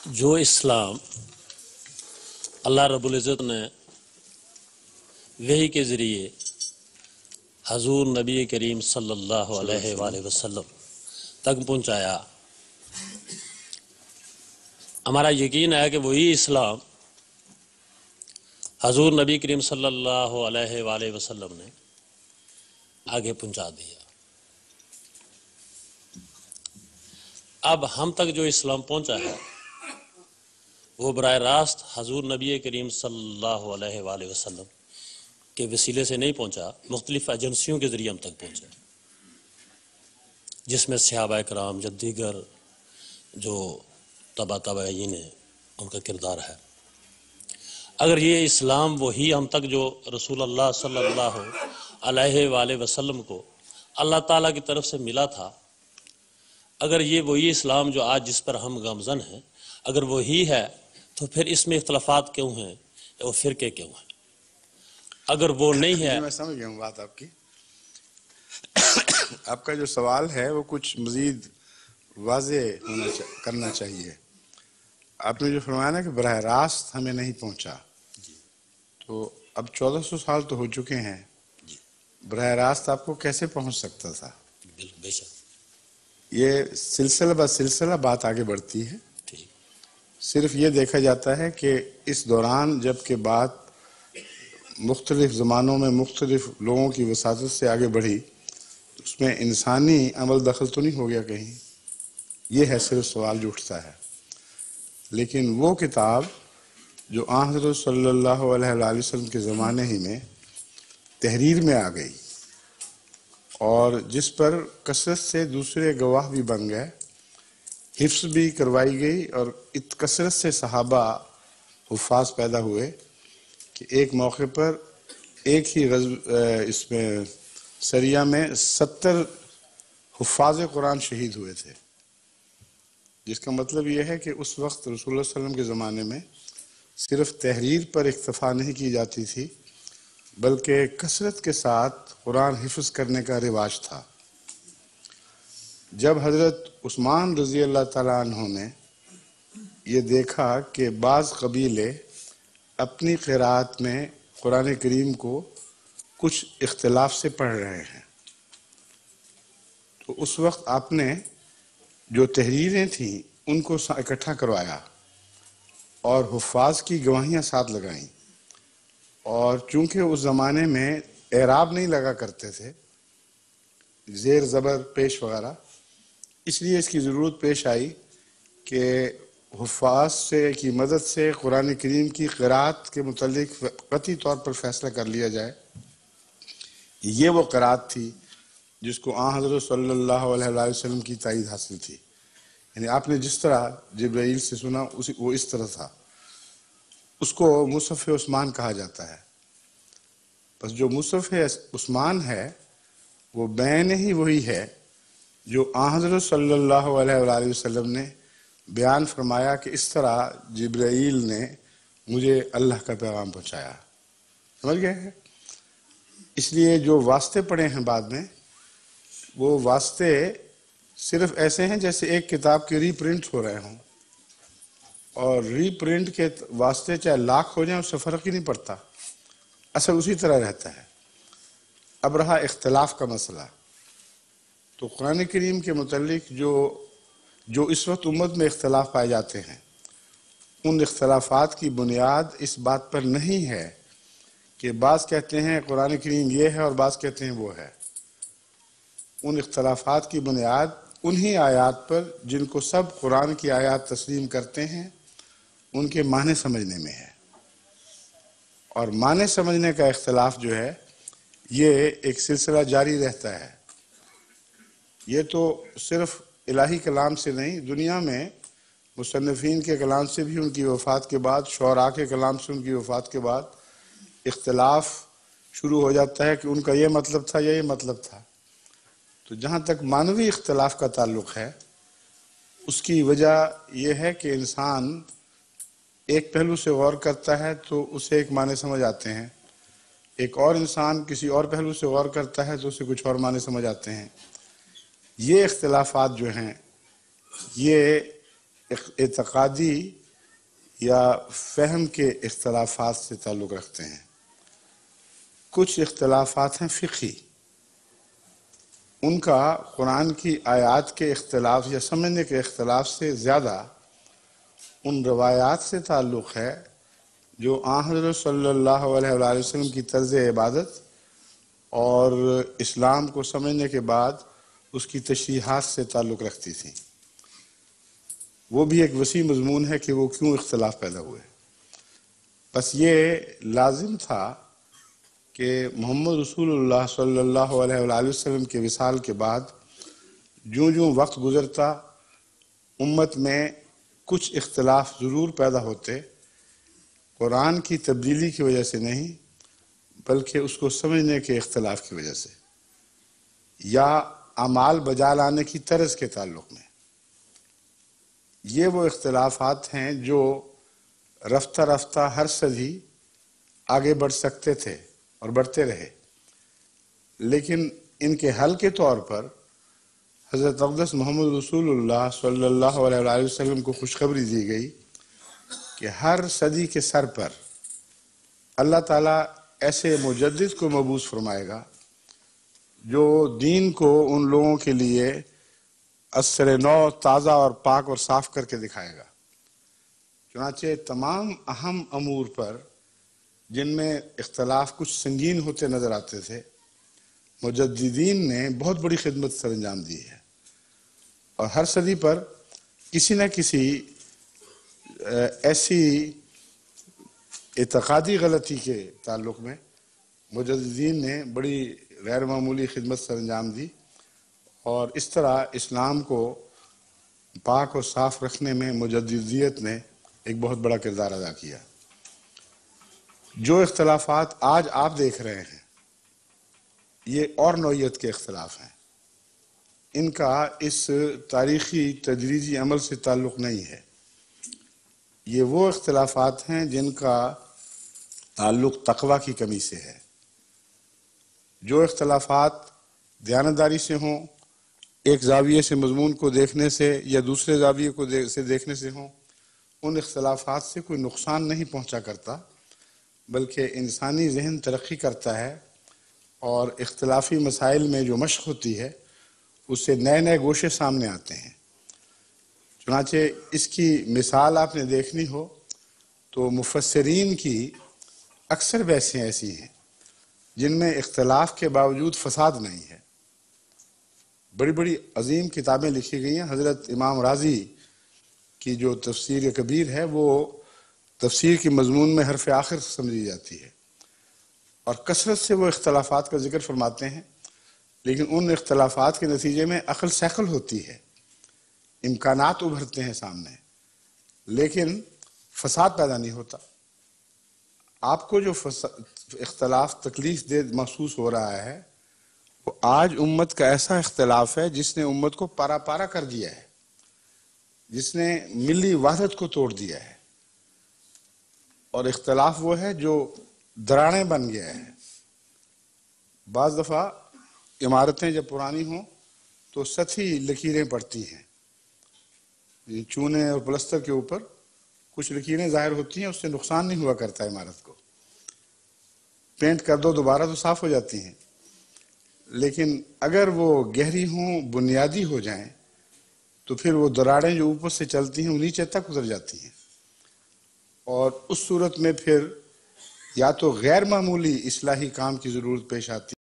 جو اسلام اللہ رب العزت نے وحی کے ذریعے حضور نبی کریم صلی اللہ علیہ وآلہ وسلم تک پہنچایا، ہمارا یقین ہے کہ وہی اسلام حضور نبی کریم صلی اللہ علیہ وآلہ وسلم نے آگے پہنچا دیا۔ اب ہم تک جو اسلام پہنچا ہے وہ براہ راست حضور نبی کریم صلی اللہ علیہ وآلہ وسلم کے وسیلے سے نہیں پہنچا، مختلف ایجنسیوں کے ذریعے ہم تک پہنچا، جس میں صحابہ کرام یا دیگر جو تابعین ہیں ان کا کردار ہے۔ اگر یہ اسلام وہی ہم تک جو رسول اللہ صلی اللہ علیہ وآلہ وسلم کو اللہ تعالیٰ کی طرف سے ملا تھا، اگر یہ وہی اسلام جو آج جس پر ہم گامزن ہیں اگر وہی ہے تو پھر اس میں اختلافات کیوں ہیں اور فرقے کیوں ہیں؟ اگر وہ نہیں ہے، میں سمجھ گیا ہوں بات آپ کی۔ آپ کا جو سوال ہے وہ کچھ مزید واضح کرنا چاہیے۔ آپ نے جو فرمایا نا کہ براہ راست ہمیں نہیں پہنچا، تو اب 1400 سال تو ہو چکے ہیں، براہ راست آپ کو کیسے پہنچ سکتا تھا؟ بے شک یہ سلسلہ بہ سلسلہ بات آگے بڑھتی ہے۔ صرف یہ دیکھا جاتا ہے کہ اس دوران جب کہ بات مختلف زمانوں میں مختلف لوگوں کی وساطت سے آگے بڑھی، اس میں انسانی عمل دخل تو نہیں ہو گیا کہیں، یہ ہے صرف سوال جو اٹھتا ہے۔ لیکن وہ کتاب جو آن حضرت صلی اللہ علیہ وآلہ وسلم کے زمانے ہی میں تحریر میں آ گئی اور جس پر کثرت سے دوسرے گواہ بھی بن گئے، حفظ بھی کروائی گئی، اور کثرت سے صحابہ حفاظ پیدا ہوئے کہ ایک موقع پر ایک ہی اس میں سریہ میں 70 حفاظ قرآن شہید ہوئے تھے، جس کا مطلب یہ ہے کہ اس وقت رسول اللہ صلی اللہ علیہ وسلم کے زمانے میں صرف تحریر پر اکتفا نہیں کی جاتی تھی بلکہ کثرت کے ساتھ قرآن حفظ کرنے کا رواج تھا۔ جب حضرت عثمان رضی اللہ تعالیٰ عنہ نے یہ دیکھا کہ بعض قبیلے اپنی قرأت میں قرآن کریم کو کچھ اختلاف سے پڑھ رہے ہیں، تو اس وقت آپ نے جو تحریریں تھیں ان کو اکٹھا کروایا اور حفاظ کی گواہیاں ساتھ لگائیں، اور چونکہ اس زمانے میں اعراب نہیں لگا کرتے تھے، زیر زبر پیش وغیرہ، اس لیے اس کی ضرورت پیش آئی کہ حفاظ کی مدد سے قرآن کریم کی قرأت کے متعلق قطعی طور پر فیصلہ کر لیا جائے۔ یہ وہ قرأت تھی جس کو آن حضرت صلی اللہ علیہ وآلہ وسلم کی تائید حاصل تھی، یعنی آپ نے جس طرح جبرائیل سے سنا وہ اس طرح تھا۔ اس کو مصحف عثمان کہا جاتا ہے۔ بس جو مصحف عثمان ہے وہ بین ہی وہی ہے جو آن حضرت صلی اللہ علیہ وآلہ وسلم نے بیان فرمایا کہ اس طرح جبرائیل نے مجھے اللہ کا پیغام پہنچایا۔ سمجھ گئے؟ اس لیے جو واسطے پڑے ہیں بعد میں، وہ واسطے صرف ایسے ہیں جیسے ایک کتاب کے ری پرنٹ ہو رہے ہوں، اور ری پرنٹ کے واسطے چاہے لاکھ ہو جائیں اس سے فرق ہی نہیں پڑتا، اصل اسی طرح رہتا ہے۔ اب رہا اختلاف کا مسئلہ، تو قرآن کریم کے متعلق جو اس وقت امت میں اختلاف پائے جاتے ہیں، ان اختلافات کی بنیاد اس بات پر نہیں ہے کہ بعض کہتے ہیں قرآن کریم یہ ہے اور بعض کہتے ہیں وہ ہے۔ ان اختلافات کی بنیاد انہی آیات پر جن کو سب قرآن کی آیات تسلیم کرتے ہیں ان کے معنی سمجھنے میں ہے، اور معنی سمجھنے کا اختلاف جو ہے یہ ایک سلسلہ جاری رہتا ہے۔ یہ تو صرف الہی کلام سے نہیں، دنیا میں مصنفین کے کلام سے بھی ان کی وفات کے بعد، شعراء کے کلام سے ان کی وفات کے بعد اختلاف شروع ہو جاتا ہے کہ ان کا یہ مطلب تھا یا یہ مطلب تھا۔ تو جہاں تک معنوی اختلاف کا تعلق ہے، اس کی وجہ یہ ہے کہ انسان ایک پہلو سے غور کرتا ہے تو اسے ایک معنی سمجھ آتے ہیں، ایک اور انسان کسی اور پہلو سے غور کرتا ہے تو اسے کچھ اور معنی سمجھ آتے ہیں۔ یہ اختلافات جو ہیں یہ اعتقادی یا فہم کے اختلافات سے تعلق رکھتے ہیں، کچھ اختلافات ہیں فقہی، ان کا قرآن کی آیات کے اختلاف یا سمجھنے کے اختلاف سے زیادہ ان روایات سے تعلق ہے جو آن حضرت صلی اللہ علیہ وآلہ وسلم کی طرز عبادت اور اسلام کو سمجھنے کے بعد اس کی تشریحات سے تعلق رکھتی تھیں۔ وہ بھی ایک وسیع مضمون ہے کہ وہ کیوں اختلاف پیدا ہوئے۔ بس یہ لازم تھا کہ محمد رسول اللہ صلی اللہ علیہ وآلہ وسلم کے وصال کے بعد جوں جوں وقت گزرتا امت میں کچھ اختلاف ضرور پیدا ہوتے، قرآن کی تبدیلی کی وجہ سے نہیں بلکہ اس کو سمجھنے کے اختلاف کی وجہ سے یا اعمال بجا لانے کی طرز کے تعلق میں۔ یہ وہ اختلافات ہیں جو رفتہ رفتہ ہر صدی آگے بڑھ سکتے تھے اور بڑھتے رہے، لیکن ان کے حل کے طور پر حضرت اقدس محمد رسول اللہ صلی اللہ علیہ وآلہ وسلم کو خوشخبری دی گئی کہ ہر صدی کے سر پر اللہ تعالیٰ ایسے مجدد کو مبعوث فرمائے گا جو دین کو ان لوگوں کے لیے عصر نو تازہ اور پاک اور صاف کر کے دکھائے گا۔ چنانچہ تمام اہم امور پر جن میں اختلاف کچھ سنگین ہوتے نظر آتے تھے، مجددین نے بہت بڑی خدمت سر انجام دی ہے، اور ہر صدی پر کسی نہ کسی ایسی اعتقادی غلطی کے تعلق میں مجددین نے بڑی غیر معمولی خدمت سر انجام دی، اور اس طرح اسلام کو پاک اور صاف رکھنے میں مجددیت نے ایک بہت بڑا کردار ادا کیا۔ جو اختلافات آج آپ دیکھ رہے ہیں یہ اور نوعیت کے اختلاف ہیں، ان کا اس تاریخی تدریجی عمل سے تعلق نہیں ہے۔ یہ وہ اختلافات ہیں جن کا تعلق تقویٰ کی کمی سے ہے۔ جو اختلافات دیانتداری سے ہوں، ایک زاویے سے مضمون کو دیکھنے سے یا دوسرے زاویے کو سے دیکھنے سے ہوں، ان اختلافات سے کوئی نقصان نہیں پہنچا کرتا، بلکہ انسانی ذہن ترقی کرتا ہے، اور اختلافی مسائل میں جو مشق ہوتی ہے اس سے نئے نئے گوشے سامنے آتے ہیں۔ چنانچہ اس کی مثال آپ نے دیکھنی ہو تو مفسرین کی اکثر بحثیں ایسی ہیں جن میں اختلاف کے باوجود فساد نہیں ہے۔ بڑی بڑی عظیم کتابیں لکھی گئی ہیں۔ حضرت امام رازی کی جو تفسیر کبیر ہے وہ تفسیر کے مضمون میں حرف آخر سمجھی جاتی ہے، اور کثرت سے وہ اختلافات کا ذکر فرماتے ہیں، لیکن ان اختلافات کے نتیجے میں عقل سیکل ہوتی ہے، امکانات ابھرتے ہیں سامنے، لیکن فساد پیدا نہیں ہوتا۔ آپ کو جو اختلاف تکلیف دہ محسوس ہو رہا ہے وہ آج امت کا ایسا اختلاف ہے جس نے امت کو پارا پارا کر دیا ہے، جس نے ملی وحدت کو توڑ دیا ہے، اور اختلاف وہ ہے جو دراڑیں بن گیا ہے۔ بعض دفعہ عمارتیں جب پرانی ہوں تو سطحی لکیریں پڑتی ہیں، چونے اور پلستر کے اوپر کچھ لکیریں ظاہر ہوتی ہیں، اس سے نقصان نہیں ہوا کرتا عمارت کو، پینٹ کر دو دوبارہ تو صاف ہو جاتی ہیں، لیکن اگر وہ گہری ہوں، بنیادی ہو جائیں، تو پھر وہ دراڑیں جو اوپر سے چلتی ہیں وہ نیچے تک اتر جاتی ہیں، اور اس صورت میں پھر یا تو غیر معمولی اصلاحی کام کی ضرورت پیش آتی ہے۔